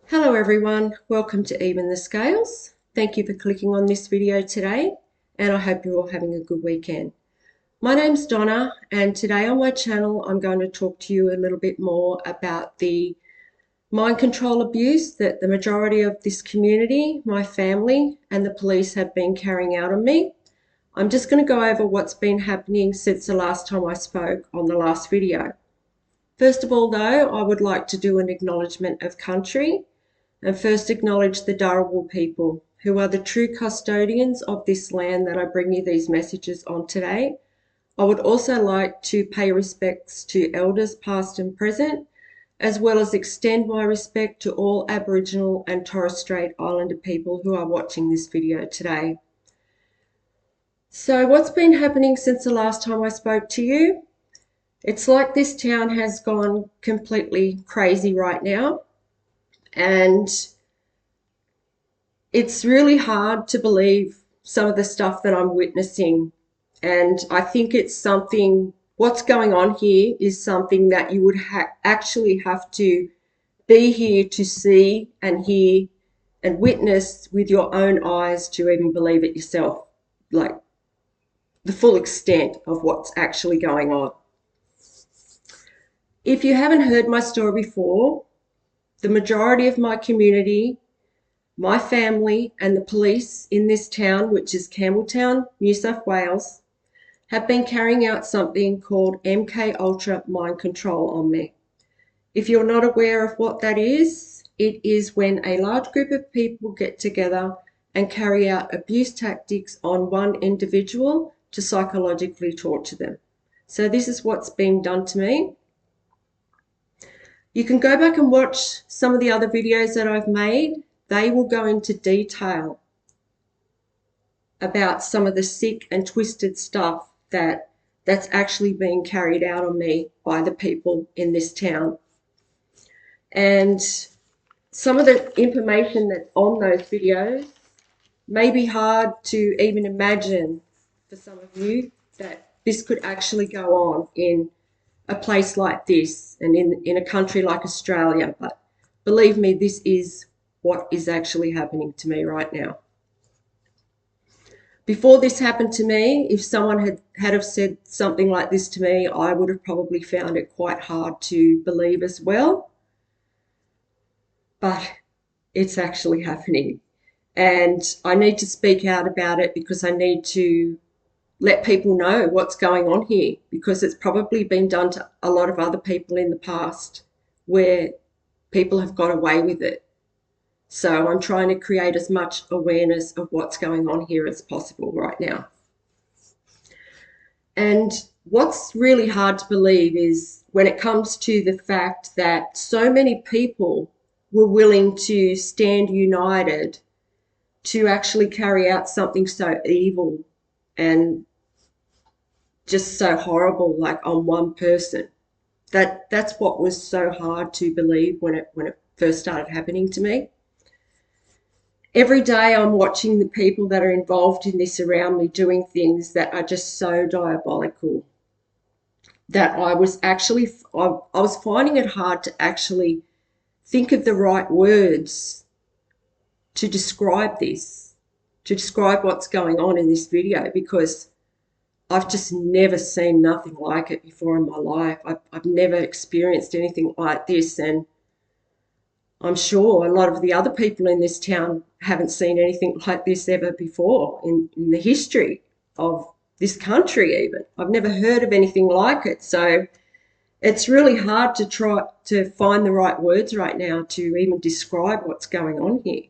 Hello everyone, welcome to Even the Scales. Thank you for clicking on this video today and I hope you're all having a good weekend. My name's Donna and today on my channel I'm going to talk to you a little bit more about the mind control abuse that the majority of this community, my family and the police have been carrying out on me. I'm just going to go over what's been happening since the last time I spoke on the last video. First of all though, I would like to do an acknowledgement of country and first acknowledge the Dharawal people, who are the true custodians of this land that I bring you these messages on today. I would also like to pay respects to elders past and present, as well as extend my respect to all Aboriginal and Torres Strait Islander people who are watching this video today. So what's been happening since the last time I spoke to you? It's like this town has gone completely crazy right now. And it's really hard to believe some of the stuff that I'm witnessing. And I think it's something, what's going on here is something that you would actually have to be here to see and hear and witness with your own eyes to even believe it yourself, like the full extent of what's actually going on. If you haven't heard my story before, the majority of my community, my family and the police in this town, which is Campbelltown, New South Wales, have been carrying out something called MK Ultra mind control on me. If you're not aware of what that is, it is when a large group of people get together and carry out abuse tactics on one individual to psychologically torture them. So this is what's being done to me. You can go back and watch some of the other videos that I've made. They will go into detail about some of the sick and twisted stuff that's actually being carried out on me by the people in this town. And some of the information that's on those videos may be hard to even imagine for some of you that this could actually go on in a place like this and in a country like Australia. But believe me, this is what is actually happening to me right now. Before this happened to me, if someone had have said something like this to me, I would have probably found it quite hard to believe as well. But it's actually happening. And I need to speak out about it because I need to let people know what's going on here, because it's probably been done to a lot of other people in the past where people have got away with it. So I'm trying to create as much awareness of what's going on here as possible right now. And what's really hard to believe is when it comes to the fact that so many people were willing to stand united to actually carry out something so evil and just so horrible, like on one person. That's what was so hard to believe when it first started happening to me. Every day I'm watching the people that are involved in this around me doing things that are just so diabolical that I was finding it hard to actually think of the right words to describe this, to describe what's going on in this video, because I've just never seen nothing like it before in my life. I've never experienced anything like this, and I'm sure a lot of the other people in this town haven't seen anything like this ever before in the history of this country even. I've never heard of anything like it. So it's really hard to try to find the right words right now to even describe what's going on here.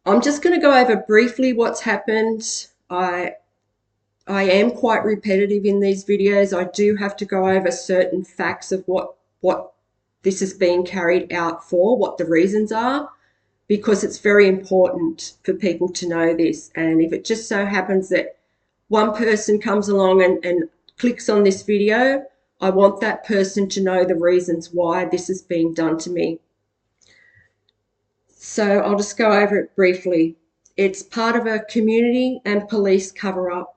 I'm just going to go over briefly what's happened. I am quite repetitive in these videos. I do have to go over certain facts of what this is being carried out for, what the reasons are, because it's very important for people to know this. And if it just so happens that one person comes along and clicks on this video, I want that person to know the reasons why this is being done to me. So I'll just go over it briefly. It's part of a community and police cover-up.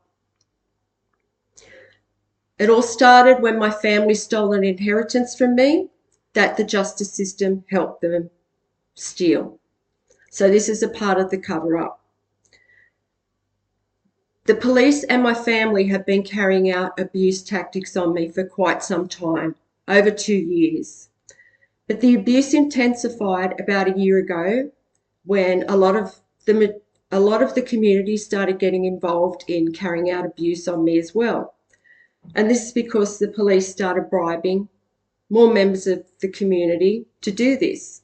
It all started when my family stole an inheritance from me. that the justice system helped them steal. So this is a part of the cover-up. The police and my family have been carrying out abuse tactics on me for quite some time, over 2 years. But the abuse intensified about a year ago when a lot of the community started getting involved in carrying out abuse on me as well. And this is because the police started bribing more members of the community to do this.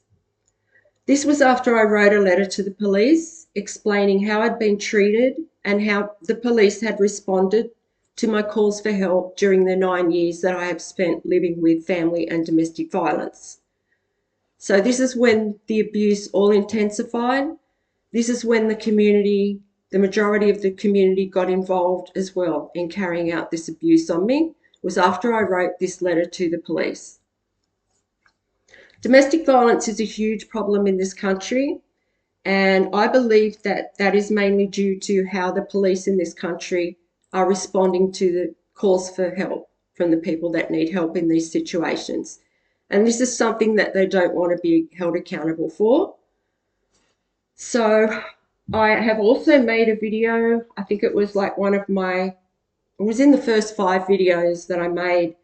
This was after I wrote a letter to the police explaining how I'd been treated and how the police had responded to my calls for help during the 9 years that I have spent living with family and domestic violence. So this is when the abuse all intensified. This is when the majority of the community got involved as well in carrying out this abuse on me. It was after I wrote this letter to the police. Domestic violence is a huge problem in this country, and I believe that that is mainly due to how the police in this country are responding to the calls for help from the people that need help in these situations. And this is something that they don't want to be held accountable for. So I have also made a video, I think it was like it was in the first 5 videos that I made.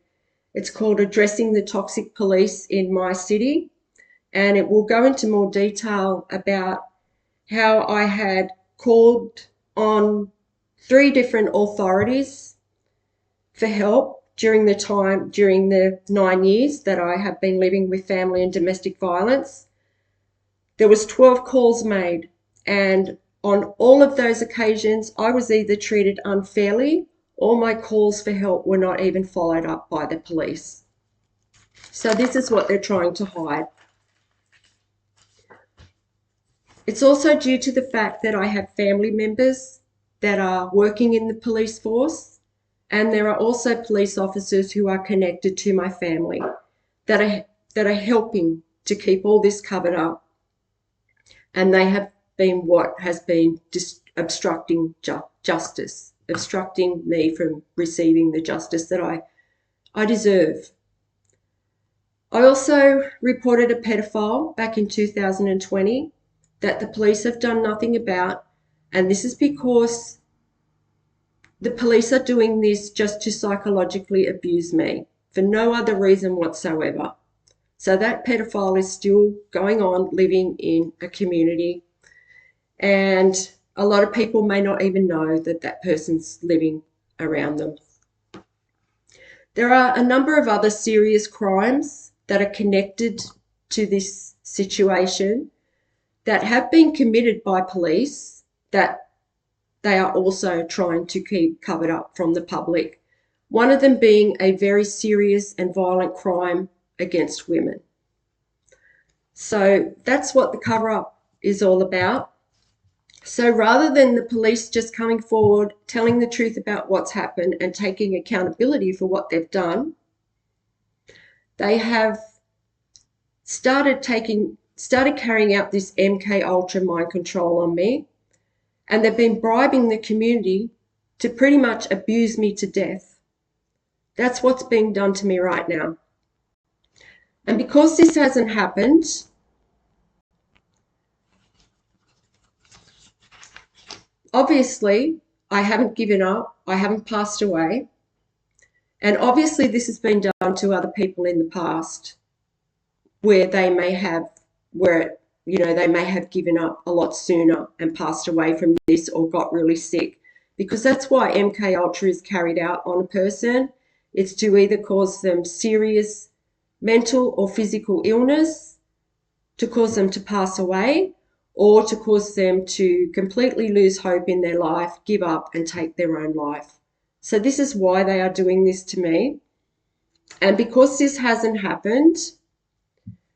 It's called Addressing the Toxic Police in My City, and it will go into more detail about how I had called on 3 different authorities for help during the 9 years that I have been living with family and domestic violence. There was 12 calls made, and on all of those occasions, I was either treated unfairly or my calls for help were not even followed up by the police. So this is what they're trying to hide. It's also due to the fact that I have family members that are working in the police force, and there are also police officers who are connected to my family that are helping to keep all this covered up. And they have been what has been obstructing justice, obstructing me from receiving the justice that I deserve. I also reported a pedophile back in 2020 that the police have done nothing about, and this is because the police are doing this just to psychologically abuse me for no other reason whatsoever. So that pedophile is still going on living in a community, and a lot of people may not even know that that person's living around them. There are a number of other serious crimes that are connected to this situation that have been committed by police that they are also trying to keep covered up from the public. One of them being a very serious and violent crime against women. So that's what the cover-up is all about. So rather than the police just coming forward, telling the truth about what's happened and taking accountability for what they've done, they have started carrying out this MK Ultra mind control on me, and they've been bribing the community to pretty much abuse me to death. That's what's being done to me right now. And because this hasn't happened, obviously I haven't given up, I haven't passed away, and obviously this has been done to other people in the past where they may have given up a lot sooner and passed away from this or got really sick, because that's why MK Ultra is carried out on a person. It's to either cause them serious mental or physical illness, to cause them to pass away, or to cause them to completely lose hope in their life, give up and take their own life. So this is why they are doing this to me. And because this hasn't happened,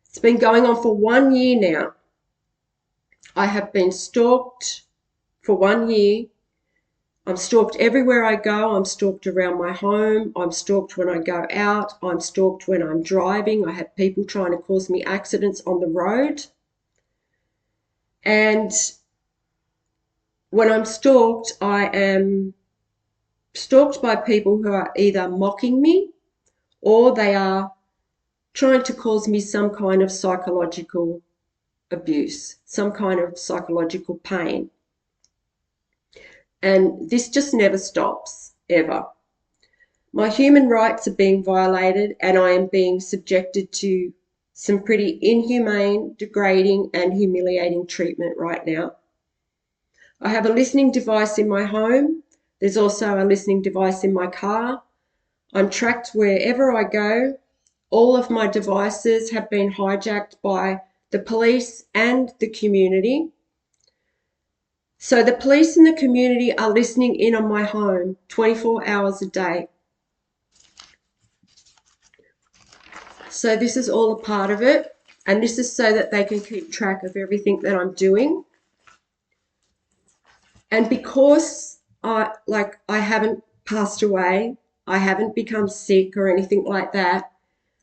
it's been going on for 1 year now. I have been stalked for 1 year. I'm stalked everywhere I go. I'm stalked around my home. I'm stalked when I go out. I'm stalked when I'm driving. I have people trying to cause me accidents on the road. And when I'm stalked, I am stalked by people who are either mocking me or they are trying to cause me some kind of psychological abuse, some kind of psychological pain. And this just never stops, ever. My human rights are being violated, and I am being subjected to some pretty inhumane, degrading, and humiliating treatment right now. I have a listening device in my home. There's also a listening device in my car. I'm tracked wherever I go. All of my devices have been hijacked by the police and the community. So the police and the community are listening in on my home 24 hours a day. So this is all a part of it, and this is so that they can keep track of everything that I'm doing. And because I haven't passed away, I haven't become sick or anything like that,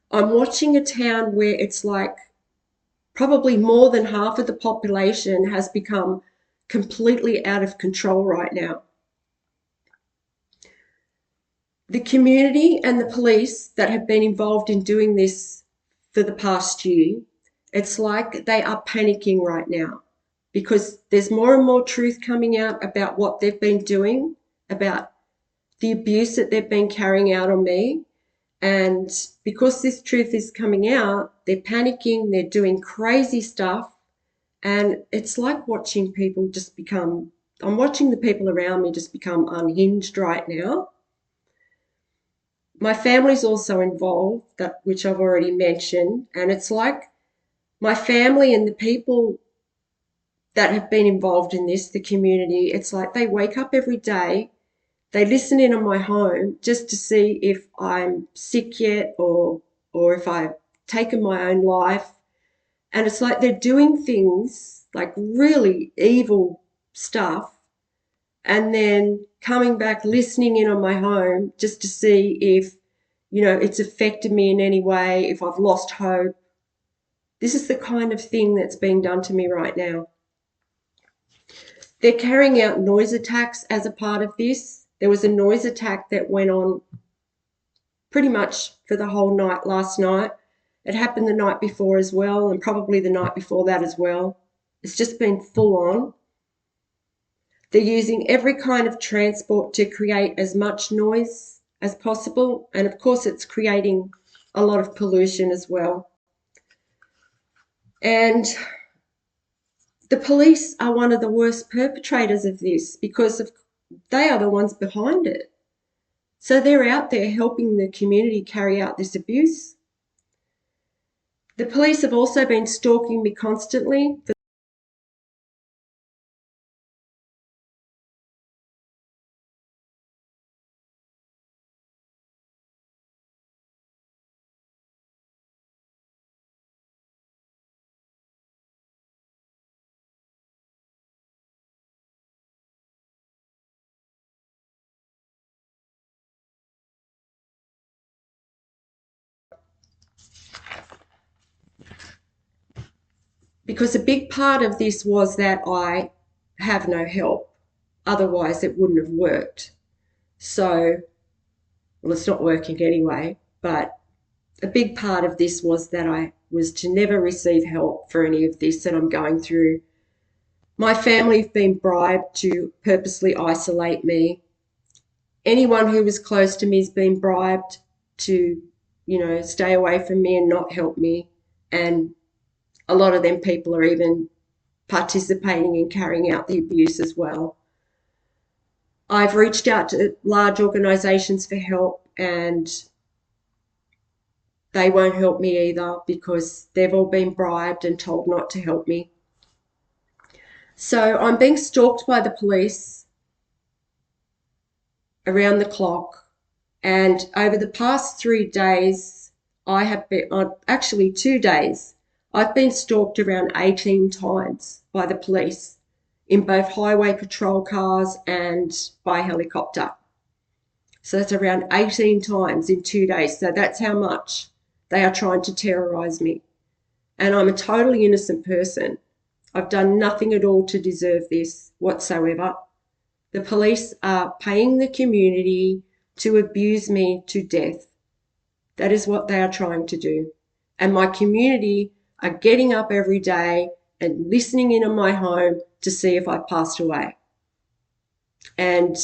I'm watching a town where it's like probably more than half of the population has become completely out of control right now. The community and the police that have been involved in doing this for the past year, it's like they are panicking right now because there's more and more truth coming out about what they've been doing, about the abuse that they've been carrying out on me. And because this truth is coming out, they're panicking, they're doing crazy stuff. And it's like watching people just become, I'm watching the people around me just become unhinged right now. My family's also involved, which I've already mentioned. And it's like my family and the people that have been involved in this, the community, it's like they wake up every day, they listen in on my home just to see if I'm sick yet or if I've taken my own life. And it's like they're doing things like really evil stuff and then coming back, listening in on my home just to see if, it's affected me in any way, if I've lost hope. This is the kind of thing that's being done to me right now. They're carrying out noise attacks as a part of this. There was a noise attack that went on pretty much for the whole night last night. It happened the night before as well, and probably the night before that as well. It's just been full on. They're using every kind of transport to create as much noise as possible. And of course, it's creating a lot of pollution as well. And the police are one of the worst perpetrators of this because they are the ones behind it. So they're out there helping the community carry out this abuse. The police have also been stalking me constantly. Because a big part of this was that I have no help. Otherwise, it wouldn't have worked. So, well, it's not working anyway, but a big part of this was that I was to never receive help for any of this that I'm going through. My family have been bribed to purposely isolate me. Anyone who was close to me has been bribed to, stay away from me and not help me. And a lot of them people are even participating in carrying out the abuse as well. I've reached out to large organisations for help and they won't help me either because they've all been bribed and told not to help me. So I'm being stalked by the police around the clock, and over the past 3 days, I have been, actually 2 days, I've been stalked around 18 times by the police in both highway patrol cars and by helicopter. So that's around 18 times in 2 days. So that's how much they are trying to terrorise me. And I'm a totally innocent person. I've done nothing at all to deserve this whatsoever. The police are paying the community to abuse me to death. That is what they are trying to do. And my community are getting up every day and listening in on my home to see if I passed away. And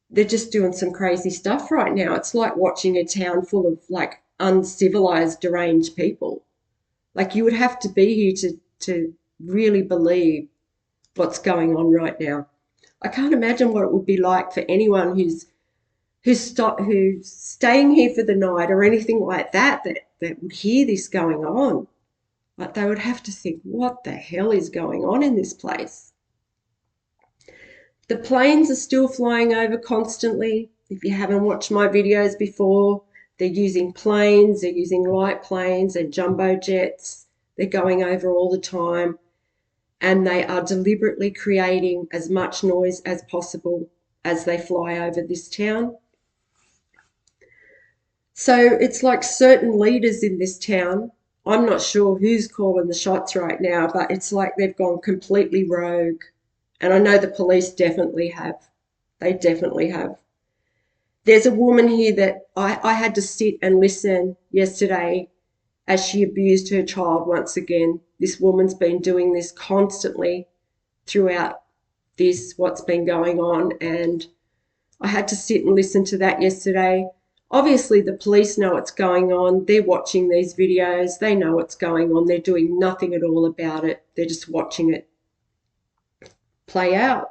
they're just doing some crazy stuff right now. It's like watching a town full of like uncivilized, deranged people. Like you would have to be here to really believe what's going on right now. I can't imagine what it would be like for anyone who's staying here for the night or anything like that would hear this going on. Like they would have to think, what the hell is going on in this place? The planes are still flying over constantly. If you haven't watched my videos before, they're using planes, they're using light planes and jumbo jets. They're going over all the time, and they are deliberately creating as much noise as possible as they fly over this town. So it's like certain leaders in this town, I'm not sure who's calling the shots right now, but it's like they've gone completely rogue. And I know the police definitely have. They definitely have. There's a woman here that I had to sit and listen yesterday as she abused her child once again. This woman's been doing this constantly throughout what's been going on, and I had to sit and listen to that yesterday. Obviously, the police know what's going on. They're watching these videos. They know what's going on. They're doing nothing at all about it. They're just watching it play out.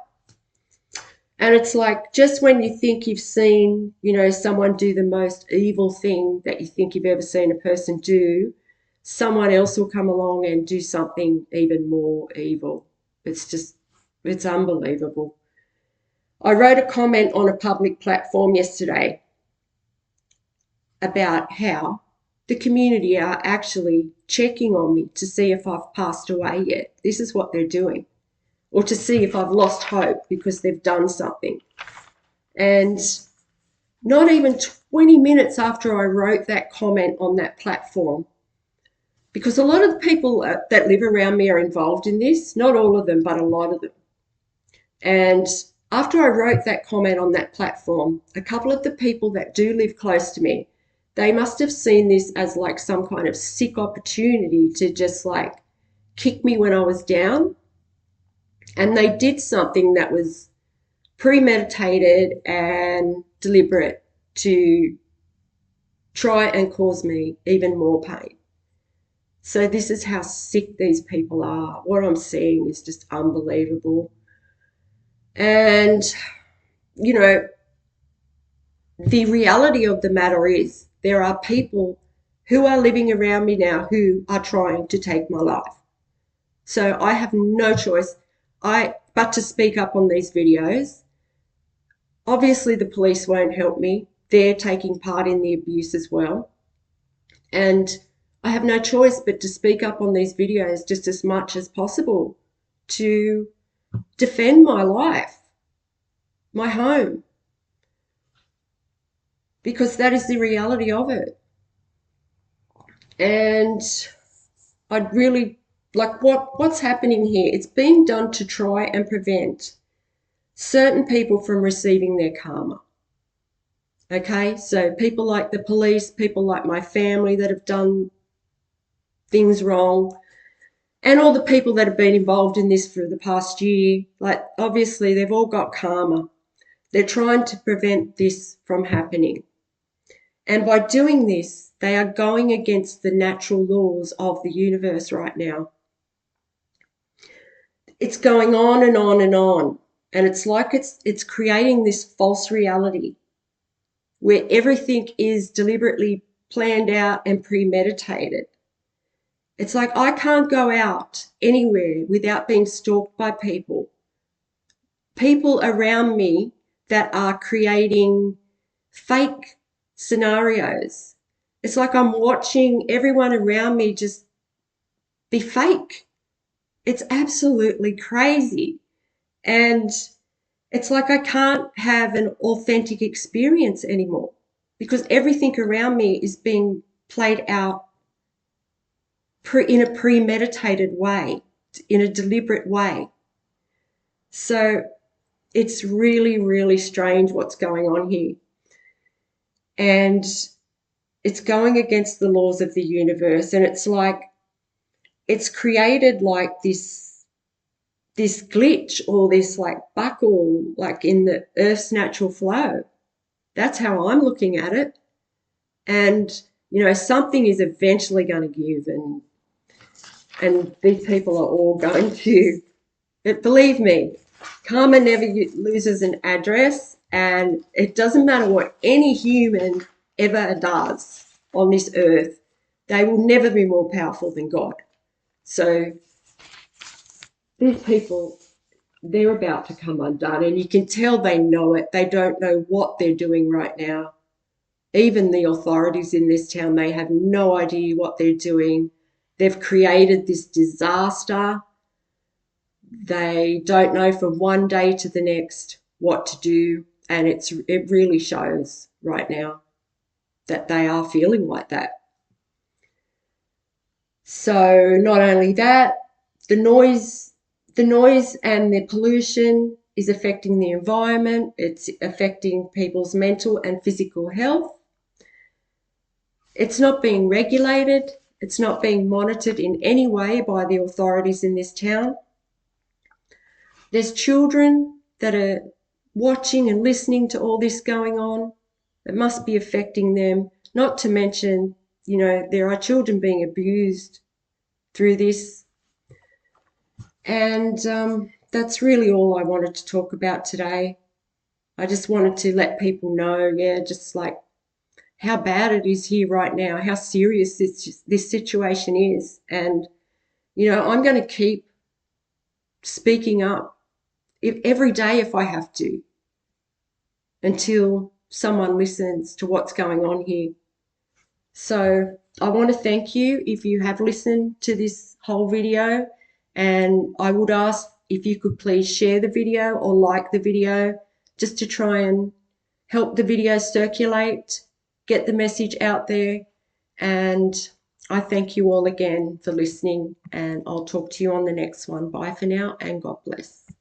And it's like just when you think you've seen, someone do the most evil thing that you think you've ever seen a person do, someone else will come along and do something even more evil. It's unbelievable. I wrote a comment on a public platform yesterday about how the community are actually checking on me to see if I've passed away yet. This is what they're doing. Or to see if I've lost hope because they've done something. And not even 20 minutes after I wrote that comment on that platform, because a lot of the people that live around me are involved in this, not all of them, but a lot of them. And after I wrote that comment on that platform, a couple of the people that do live close to me, they must have seen this as like some kind of sick opportunity to just like kick me when I was down. And they did something that was premeditated and deliberate to try and cause me even more pain. So this is how sick these people are. What I'm seeing is just unbelievable. And, the reality of the matter is there are people who are living around me now who are trying to take my life. So I have no choice but to speak up on these videos. Obviously, the police won't help me. They're taking part in the abuse as well. And I have no choice but to speak up on these videos just as much as possible to defend my life, my home, because that is the reality of it. And I'd really like what's happening here. It's being done to try and prevent certain people from receiving their karma. Okay, so people like the police, people like my family that have done things wrong, and all the people that have been involved in this for the past year, like obviously they've all got karma. They're trying to prevent this from happening. And by doing this, they are going against the natural laws of the universe right now. It's going on and on and on. And it's like it's creating this false reality where everything is deliberately planned out and premeditated. It's like I can't go out anywhere without being stalked by people around me that are creating fake scenarios. It's like I'm watching everyone around me just be fake. It's absolutely crazy. And it's like I can't have an authentic experience anymore because everything around me is being played out in a premeditated way, in a deliberate way. So it's really, really strange what's going on here. And it's going against the laws of the universe, and it's like it's created like this glitch or this like buckle like in the earth's natural flow. That's how I'm looking at it. And something is eventually going to give, and these people are all going to. But believe me, karma never loses an address, and it doesn't matter what any human ever does on this earth, they will never be more powerful than God. So these people, they're about to come undone, and you can tell they know it. They don't know what they're doing right now. Even the authorities in this town, they have no idea what they're doing. They've created this disaster. They don't know from one day to the next what to do, and it really shows right now that they are feeling like that. So not only that, the noise and the pollution is affecting the environment. It's affecting people's mental and physical health. It's not being regulated. It's not being monitored in any way by the authorities in this town. There's children that are watching and listening to all this going on. It must be affecting them, not to mention, there are children being abused through this. And that's really all I wanted to talk about today. I just wanted to let people know, just like how bad it is here right now, how serious this situation is. And, I'm going to keep speaking up every day if I have to, until someone listens to what's going on here. So I want to thank you if you have listened to this whole video, and I would ask if you could please share the video or like the video, just to try and help the video circulate, get the message out there. And I thank you all again for listening, and I'll talk to you on the next one. Bye for now, and God bless.